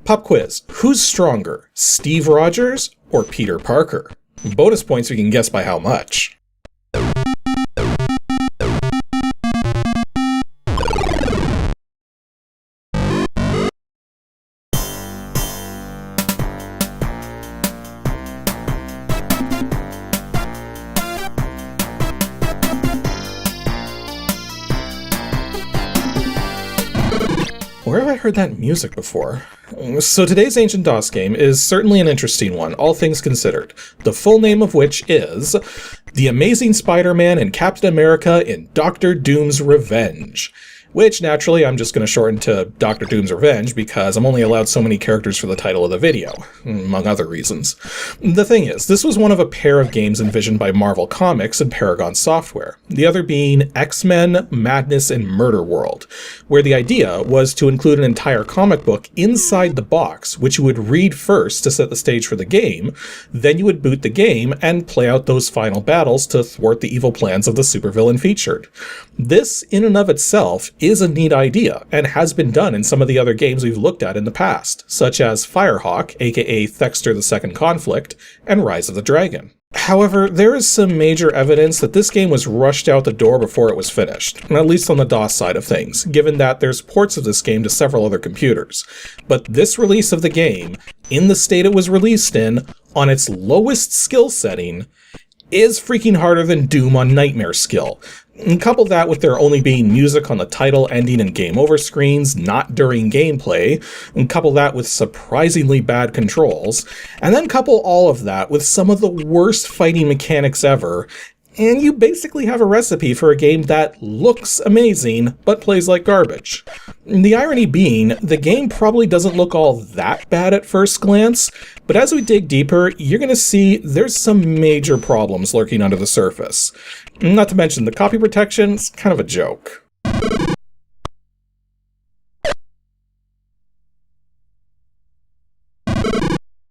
Pop quiz. Who's stronger, Steve Rogers or Peter Parker? Bonus points if you can guess by how much. Where have I heard that music before? So today's Ancient DOS game is certainly an interesting one, all things considered, the full name of which is The Amazing Spider-Man and Captain America in Dr. Doom's Revenge. Which, naturally, I'm just going to shorten to Dr. Doom's Revenge because I'm only allowed so many characters for the title of the video, among other reasons. The thing is, this was one of a pair of games envisioned by Marvel Comics and Paragon Software, the other being X-Men, Madness, and Murder World, where the idea was to include an entire comic book inside the box, which you would read first to set the stage for the game, then you would boot the game and play out those final battles to thwart the evil plans of the supervillain featured. This, in and of itself, is a neat idea, and has been done in some of the other games we've looked at in the past, such as Firehawk, aka Thexter the Second Conflict, and Rise of the Dragon. However, there is some major evidence that this game was rushed out the door before it was finished, at least on the DOS side of things, given that there's ports of this game to several other computers. But this release of the game, in the state it was released in, on its lowest skill setting, is freaking harder than Doom on Nightmare skill. And couple that with there only being music on the title, ending, and game over screens, not during gameplay, and couple that with surprisingly bad controls, and then couple all of that with some of the worst fighting mechanics ever, and you basically have a recipe for a game that looks amazing, but plays like garbage. The irony being, the game probably doesn't look all that bad at first glance, but as we dig deeper, you're going to see there's some major problems lurking under the surface. Not to mention, the copy protection is kind of a joke.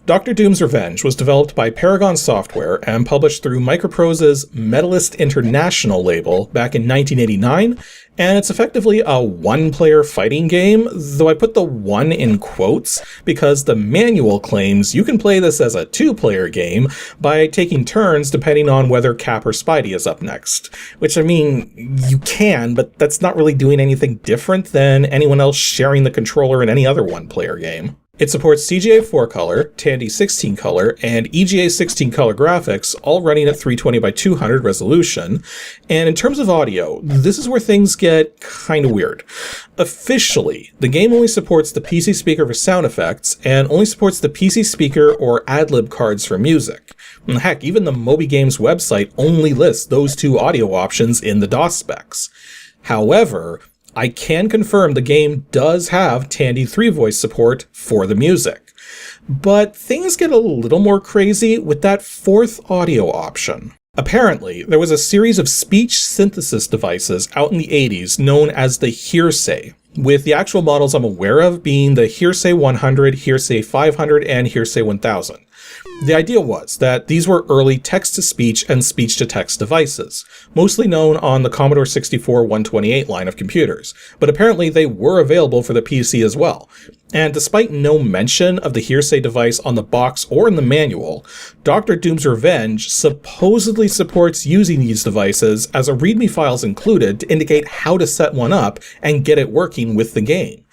Dr. Doom's Revenge was developed by Paragon Software and published through MicroProse's Medalist International label back in 1989, and it's effectively a one-player fighting game, though I put the one in quotes because the manual claims you can play this as a two-player game by taking turns depending on whether Cap or Spidey is up next. Which, I mean, you can, but that's not really doing anything different than anyone else sharing the controller in any other one-player game. It supports CGA 4-color, Tandy 16-color, and EGA 16-color graphics, all running at 320 by 200 resolution. And in terms of audio, this is where things get kind of weird. Officially, the game only supports the PC speaker for sound effects, and only supports the PC speaker or ad-lib cards for music. And heck, even the Moby Games website only lists those two audio options in the DOS specs. However, I can confirm the game does have Tandy 3 voice support for the music. But things get a little more crazy with that fourth audio option. Apparently, there was a series of speech synthesis devices out in the 80s known as the Hearsay, with the actual models I'm aware of being the Hearsay 100, Hearsay 500, and Hearsay 1000. The idea was that these were early text-to-speech and speech-to-text devices, mostly known on the Commodore 64-128 line of computers, but apparently they were available for the PC as well. And despite no mention of the Hearsay device on the box or in the manual, Dr. Doom's Revenge supposedly supports using these devices as a README file is included to indicate how to set one up and get it working with the game.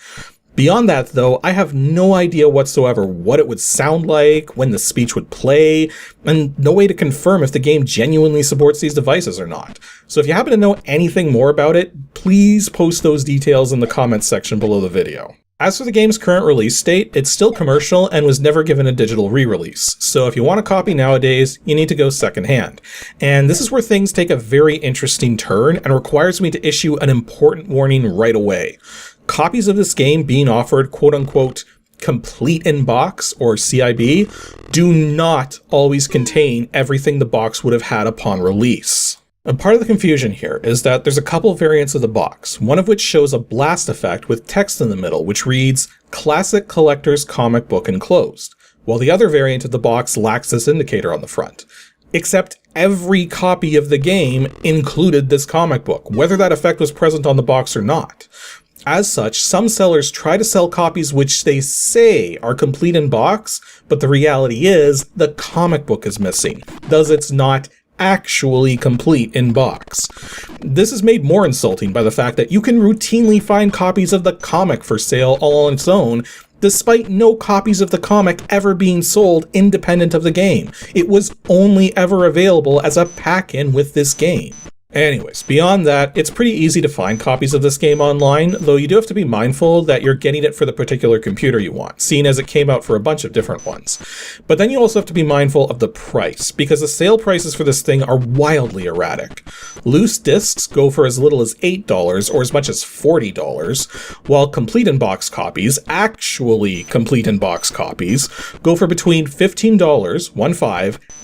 Beyond that, though, I have no idea whatsoever what it would sound like, when the speech would play, and no way to confirm if the game genuinely supports these devices or not. So if you happen to know anything more about it, please post those details in the comments section below the video. As for the game's current release date, it's still commercial and was never given a digital re-release, so if you want a copy nowadays, you need to go secondhand. And this is where things take a very interesting turn and requires me to issue an important warning right away. Copies of this game being offered quote-unquote complete in box, or CIB, do not always contain everything the box would have had upon release. And part of the confusion here is that there's a couple variants of the box, one of which shows a blast effect with text in the middle, which reads, Classic Collector's Comic Book Enclosed, while the other variant of the box lacks this indicator on the front. Except every copy of the game included this comic book, whether that effect was present on the box or not. As such, some sellers try to sell copies which they say are complete in box, but the reality is the comic book is missing, thus it's not actually complete in box. This is made more insulting by the fact that you can routinely find copies of the comic for sale all on its own, despite no copies of the comic ever being sold independent of the game. It was only ever available as a pack-in with this game. Anyways, beyond that, it's pretty easy to find copies of this game online, though you do have to be mindful that you're getting it for the particular computer you want, seeing as it came out for a bunch of different ones. But then you also have to be mindful of the price, because the sale prices for this thing are wildly erratic. Loose discs go for as little as $8 or as much as $40, while complete in-box copies, actually complete in-box copies, go for between $15,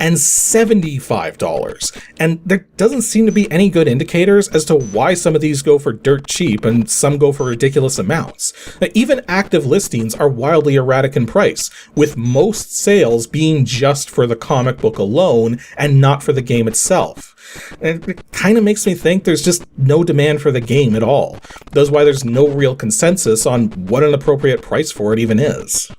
and $75. And there doesn't seem to be any good indicators as to why some of these go for dirt cheap and some go for ridiculous amounts. Now, even active listings are wildly erratic in price, with most sales being just for the comic book alone and not for the game itself. And it kind of makes me think there's just no demand for the game at all. That's why there's no real consensus on what an appropriate price for it even is.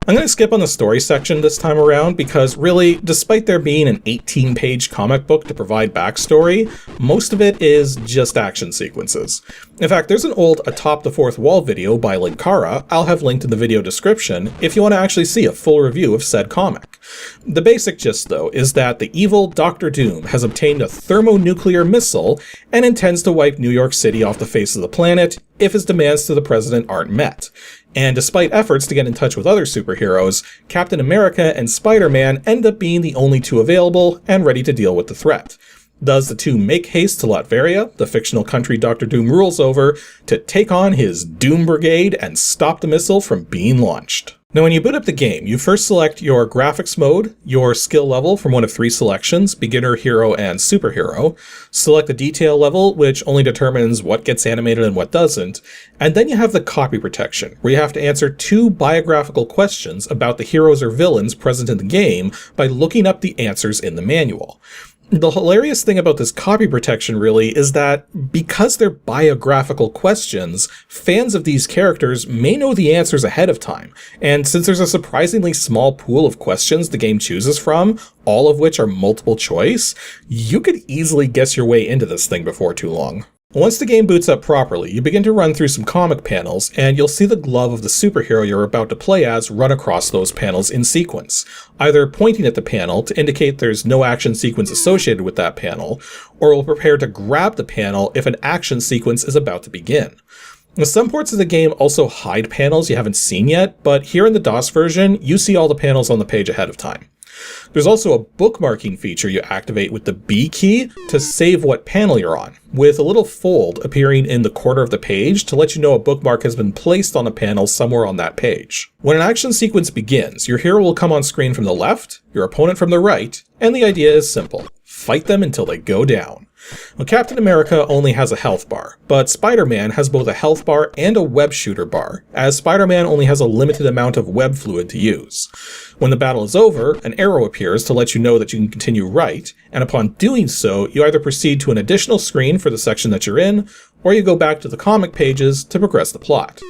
I'm going to skip on the story section this time around because really, despite there being an 18-page comic book to provide backstory, most of it is just action sequences. In fact, there's an old Atop the Fourth Wall video by Linkara I'll have linked in the video description if you want to actually see a full review of said comic. The basic gist, though, is that the evil Dr. Doom has obtained a thermonuclear missile and intends to wipe New York City off the face of the planet if his demands to the president aren't met. And despite efforts to get in touch with other superheroes, Captain America and Spider-Man end up being the only two available and ready to deal with the threat. Thus, the two make haste to Latveria, the fictional country Dr. Doom rules over, to take on his Doom Brigade and stop the missile from being launched. Now, when you boot up the game, you first select your graphics mode, your skill level from one of three selections, beginner, hero, and superhero, select the detail level, which only determines what gets animated and what doesn't, and then you have the copy protection, where you have to answer two biographical questions about the heroes or villains present in the game by looking up the answers in the manual. The hilarious thing about this copy protection really is that because they're biographical questions, fans of these characters may know the answers ahead of time. And since there's a surprisingly small pool of questions the game chooses from, all of which are multiple choice, you could easily guess your way into this thing before too long. Once the game boots up properly, you begin to run through some comic panels, and you'll see the glove of the superhero you're about to play as run across those panels in sequence, either pointing at the panel to indicate there's no action sequence associated with that panel, or will prepare to grab the panel if an action sequence is about to begin. Now, some ports of the game also hide panels you haven't seen yet, but here in the DOS version, you see all the panels on the page ahead of time. There's also a bookmarking feature you activate with the B key to save what panel you're on, with a little fold appearing in the corner of the page to let you know a bookmark has been placed on a panel somewhere on that page. When an action sequence begins, your hero will come on screen from the left, your opponent from the right, and the idea is simple: fight them until they go down. Well, Captain America only has a health bar, but Spider-Man has both a health bar and a web shooter bar, as Spider-Man only has a limited amount of web fluid to use. When the battle is over, an arrow appears to let you know that you can continue right, and upon doing so, you either proceed to an additional screen for the section that you're in, or you go back to the comic pages to progress the plot.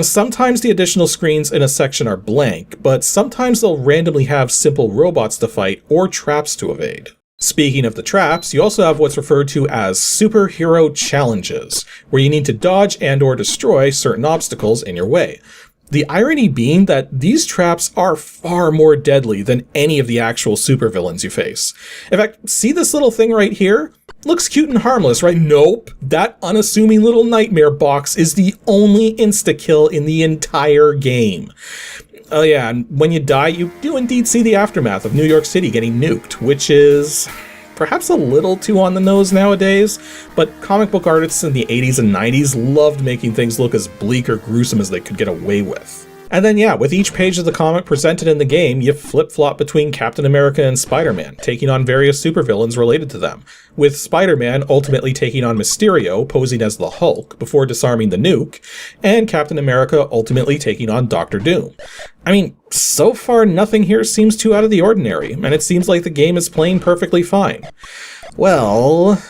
Sometimes the additional screens in a section are blank, but sometimes they'll randomly have simple robots to fight or traps to evade. Speaking of the traps, you also have what's referred to as superhero challenges, where you need to dodge and/or destroy certain obstacles in your way. The irony being that these traps are far more deadly than any of the actual supervillains you face. In fact, see this little thing right here? Looks cute and harmless, right? Nope. That unassuming little nightmare box is the only insta-kill in the entire game. Oh yeah, and when you die, you do indeed see the aftermath of New York City getting nuked, which is perhaps a little too on the nose nowadays, but comic book artists in the 80s and 90s loved making things look as bleak or gruesome as they could get away with. And then yeah, with each page of the comic presented in the game, you flip-flop between Captain America and Spider-Man, taking on various supervillains related to them, with Spider-Man ultimately taking on Mysterio, posing as the Hulk, before disarming the nuke, and Captain America ultimately taking on Dr. Doom. I mean, so far nothing here seems too out of the ordinary, and it seems like the game is playing perfectly fine. Well,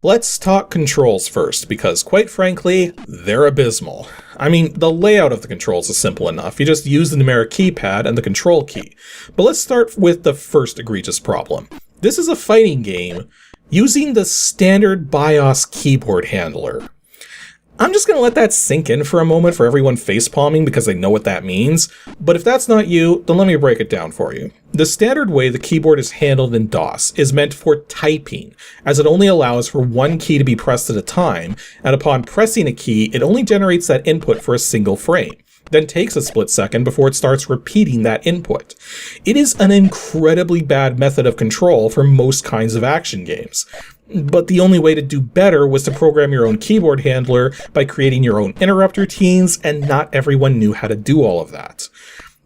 Let's talk controls first, because quite frankly, they're abysmal. I mean, the layout of the controls is simple enough. You just use the numeric keypad and the control key. But let's start with the first egregious problem. This is a fighting game using the standard BIOS keyboard handler. I'm just going to let that sink in for a moment for everyone facepalming because they know what that means. But if that's not you, then let me break it down for you. The standard way the keyboard is handled in DOS is meant for typing, as it only allows for one key to be pressed at a time, and upon pressing a key, it only generates that input for a single frame, then takes a split second before it starts repeating that input. It is an incredibly bad method of control for most kinds of action games. But the only way to do better was to program your own keyboard handler by creating your own interrupt routines, and not everyone knew how to do all of that.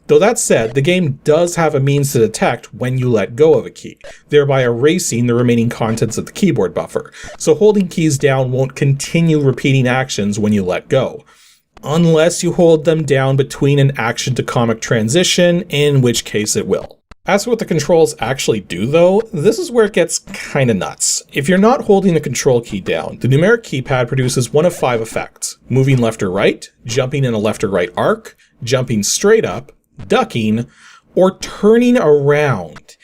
Though that said, the game does have a means to detect when you let go of a key, thereby erasing the remaining contents of the keyboard buffer, so holding keys down won't continue repeating actions when you let go. Unless you hold them down between an action to comic transition, in which case it will. As for what the controls actually do though, this is where it gets kinda nuts. If you're not holding the control key down, the numeric keypad produces one of 5 effects: moving left or right, jumping in a left or right arc, jumping straight up, ducking, or turning around.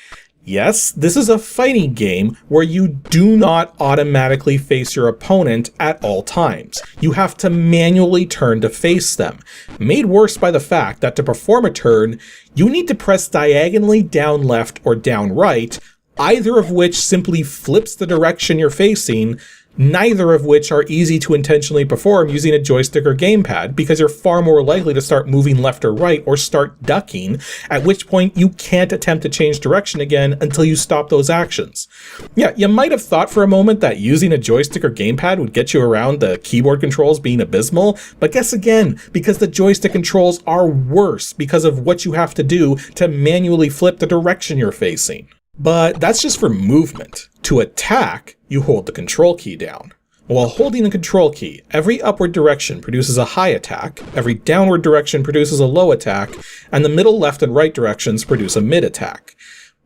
Yes, this is a fighting game where you do not automatically face your opponent at all times. You have to manually turn to face them, made worse by the fact that to perform a turn, you need to press diagonally down left or down right, either of which simply flips the direction you're facing, neither of which are easy to intentionally perform using a joystick or gamepad, because you're far more likely to start moving left or right or start ducking, at which point you can't attempt to change direction again until you stop those actions. Yeah, you might have thought for a moment that using a joystick or gamepad would get you around the keyboard controls being abysmal, but guess again, because the joystick controls are worse because of what you have to do to manually flip the direction you're facing. But that's just for movement. To attack, you hold the control key down. While holding the control key, every upward direction produces a high attack, every downward direction produces a low attack, and the middle, left, and right directions produce a mid attack.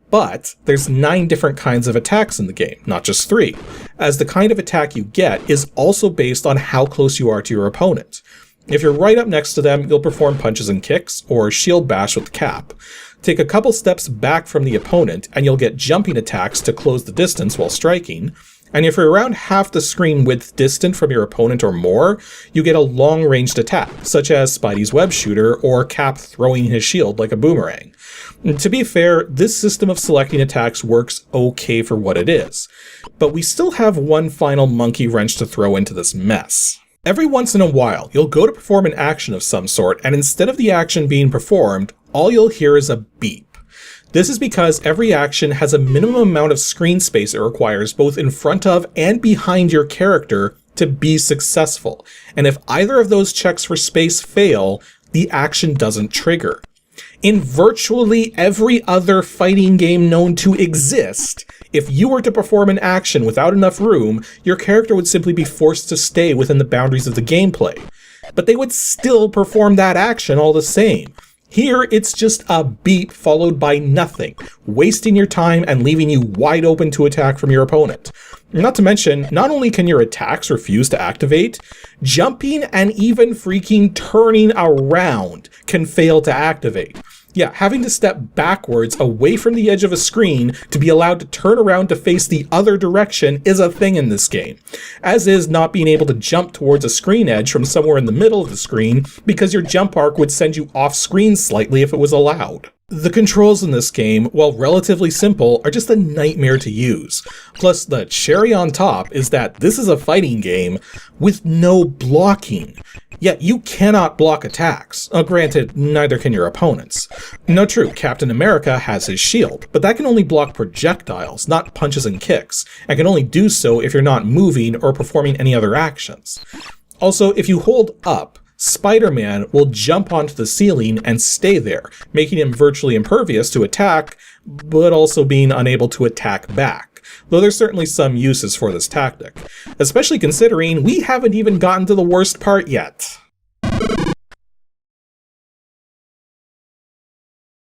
But there's 9 different kinds of attacks in the game, not just 3, as the kind of attack you get is also based on how close you are to your opponent. If you're right up next to them, you'll perform punches and kicks, or shield bash with the cap. Take a couple steps back from the opponent, and you'll get jumping attacks to close the distance while striking. And if you're around half the screen width distant from your opponent or more, you get a long-ranged attack, such as Spidey's web shooter or Cap throwing his shield like a boomerang. And to be fair, this system of selecting attacks works okay for what it is. But we still have one final monkey wrench to throw into this mess. Every once in a while, you'll go to perform an action of some sort, and instead of the action being performed, all you'll hear is a beep. This is because every action has a minimum amount of screen space it requires both in front of and behind your character to be successful, and if either of those checks for space fail, the action doesn't trigger. In virtually every other fighting game known to exist, if you were to perform an action without enough room, your character would simply be forced to stay within the boundaries of the gameplay. But they would still perform that action all the same. Here, it's just a beep followed by nothing, wasting your time and leaving you wide open to attack from your opponent. Not to mention, not only can your attacks refuse to activate, jumping and even freaking turning around can fail to activate. Yeah, having to step backwards away from the edge of a screen to be allowed to turn around to face the other direction is a thing in this game, as is not being able to jump towards a screen edge from somewhere in the middle of the screen because your jump arc would send you off screen slightly if it was allowed. The controls in this game, while relatively simple, are just a nightmare to use. Plus, the cherry on top is that this is a fighting game with no blocking. Yet you cannot block attacks. Granted, neither can your opponents. No, true, Captain America has his shield, but that can only block projectiles, not punches and kicks, and can only do so if you're not moving or performing any other actions. Also, if you hold up, Spider-Man will jump onto the ceiling and stay there, making him virtually impervious to attack, but also being unable to attack back. Though there's certainly some uses for this tactic, especially considering we haven't even gotten to the worst part yet.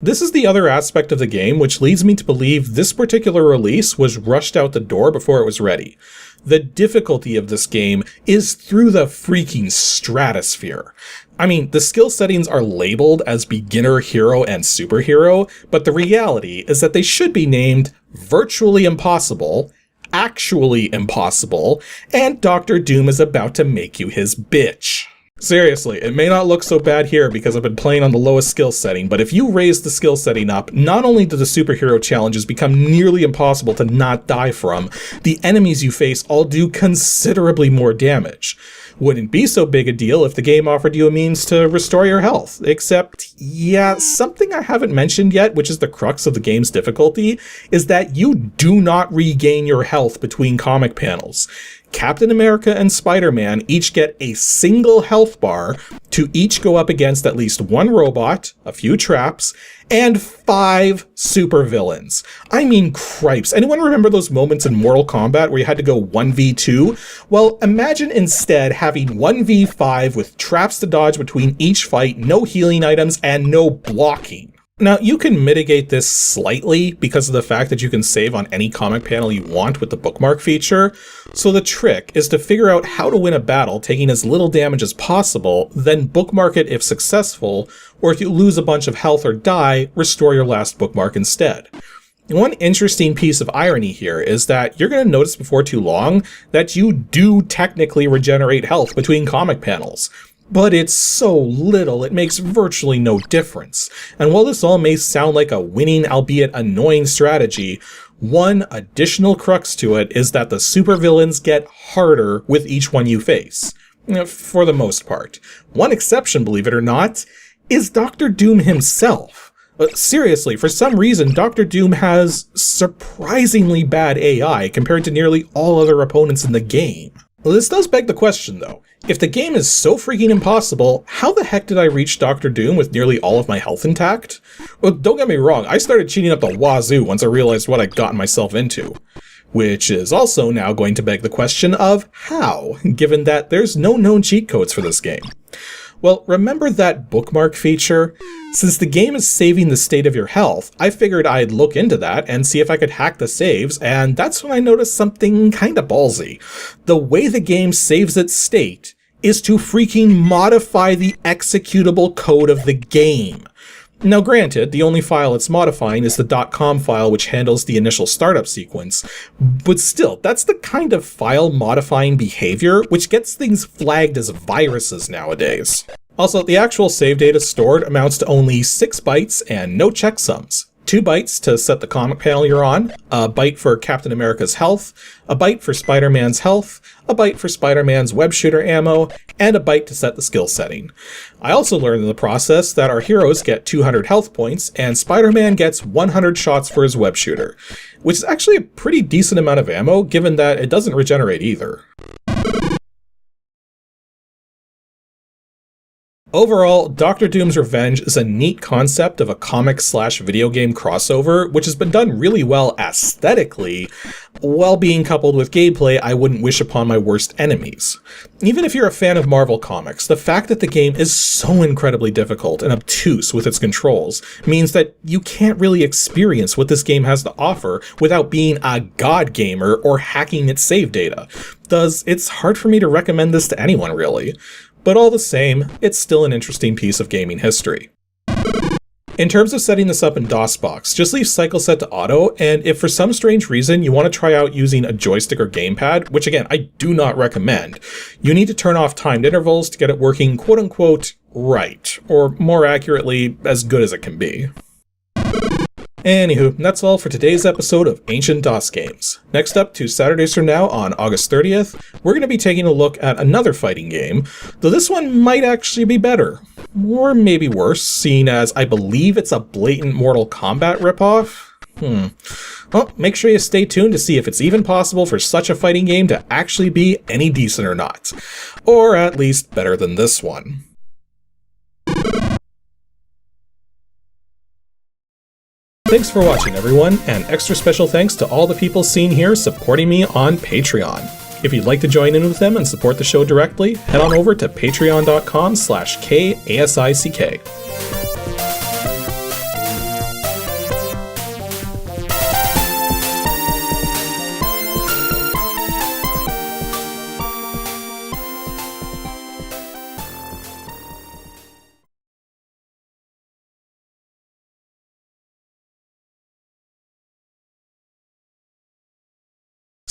This is the other aspect of the game which leads me to believe this particular release was rushed out the door before it was ready. The difficulty of this game is through the freaking stratosphere. I mean, the skill settings are labeled as beginner, hero, and superhero, but the reality is that they should be named virtually impossible, actually impossible, and Dr. Doom is about to make you his bitch. Seriously, it may not look so bad here because I've been playing on the lowest skill setting, but if you raise the skill setting up, not only do the superhero challenges become nearly impossible to not die from, the enemies you face all do considerably more damage. Wouldn't be so big a deal if the game offered you a means to restore your health, except, yeah, something I haven't mentioned yet, which is the crux of the game's difficulty, is that you do not regain your health between comic panels. Captain America and Spider-Man each get a single health bar to each go up against at least one robot, a few traps, and 5 supervillains. I mean, cripes. Anyone remember those moments in Mortal Kombat where you had to go 1v2? Well, imagine instead having 1v5 with traps to dodge between each fight, no healing items, and no blocking. Now, you can mitigate this slightly because of the fact that you can save on any comic panel you want with the bookmark feature, so the trick is to figure out how to win a battle taking as little damage as possible, then bookmark it if successful, or if you lose a bunch of health or die, restore your last bookmark instead. One interesting piece of irony here is that you're going to notice before too long that you do technically regenerate health between comic panels. But it's so little, it makes virtually no difference. And while this all may sound like a winning, albeit annoying strategy, one additional crux to it is that the supervillains get harder with each one you face. For the most part. One exception, believe it or not, is Dr. Doom himself. Seriously, for some reason, Dr. Doom has surprisingly bad AI compared to nearly all other opponents in the game. Well, this does beg the question, though. If the game is so freaking impossible, how the heck did I reach Dr. Doom with nearly all of my health intact? Well, don't get me wrong, I started cheating up the wazoo once I realized what I'd gotten myself into. Which is also now going to beg the question of how, given that there's no known cheat codes for this game. Well, remember that bookmark feature? Since the game is saving the state of your health, I figured I'd look into that and see if I could hack the saves, and that's when I noticed something kinda ballsy. The way the game saves its state is to freaking modify the executable code of the game. Now granted, the only file it's modifying is the .com file which handles the initial startup sequence, but still, that's the kind of file modifying behavior which gets things flagged as viruses nowadays. Also, the actual save data stored amounts to only 6 bytes and no checksums. 2 bytes to set the comic panel you're on, a byte for Captain America's health, a byte for Spider-Man's health, a byte for Spider-Man's web shooter ammo, and a byte to set the skill setting. I also learned in the process that our heroes get 200 health points, and Spider-Man gets 100 shots for his web shooter, which is actually a pretty decent amount of ammo given that it doesn't regenerate either. Overall, Dr. Doom's Revenge is a neat concept of a comic/video game crossover, which has been done really well aesthetically, while being coupled with gameplay I wouldn't wish upon my worst enemies. Even if you're a fan of Marvel Comics, the fact that the game is so incredibly difficult and obtuse with its controls means that you can't really experience what this game has to offer without being a god gamer or hacking its save data. Thus, it's hard for me to recommend this to anyone really. But all the same, it's still an interesting piece of gaming history. In terms of setting this up in DOSBox, just leave cycle set to auto, and if for some strange reason you want to try out using a joystick or gamepad, which again, I do not recommend, you need to turn off timed intervals to get it working quote-unquote right, or more accurately, as good as it can be. Anywho, that's all for today's episode of Ancient DOS Games. Next up, 2 Saturdays from now, on August 30th, we're going to be taking a look at another fighting game, though this one might actually be better. Or maybe worse, seeing as I believe it's a blatant Mortal Kombat ripoff. Well, make sure you stay tuned to see if it's even possible for such a fighting game to actually be any decent or not. Or at least better than this one. Thanks for watching, everyone, and extra special thanks to all the people seen here supporting me on Patreon. If you'd like to join in with them and support the show directly, head on over to patreon.com/KASICK.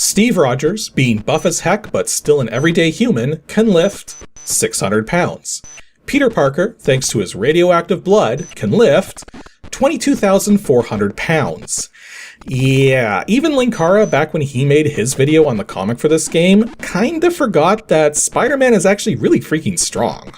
Steve Rogers, being buff as heck but still an everyday human, can lift 600 pounds. Peter Parker, thanks to his radioactive blood, can lift 22,400 pounds. Yeah, even Linkara, back when he made his video on the comic for this game, kinda forgot that Spider-Man is actually really freaking strong.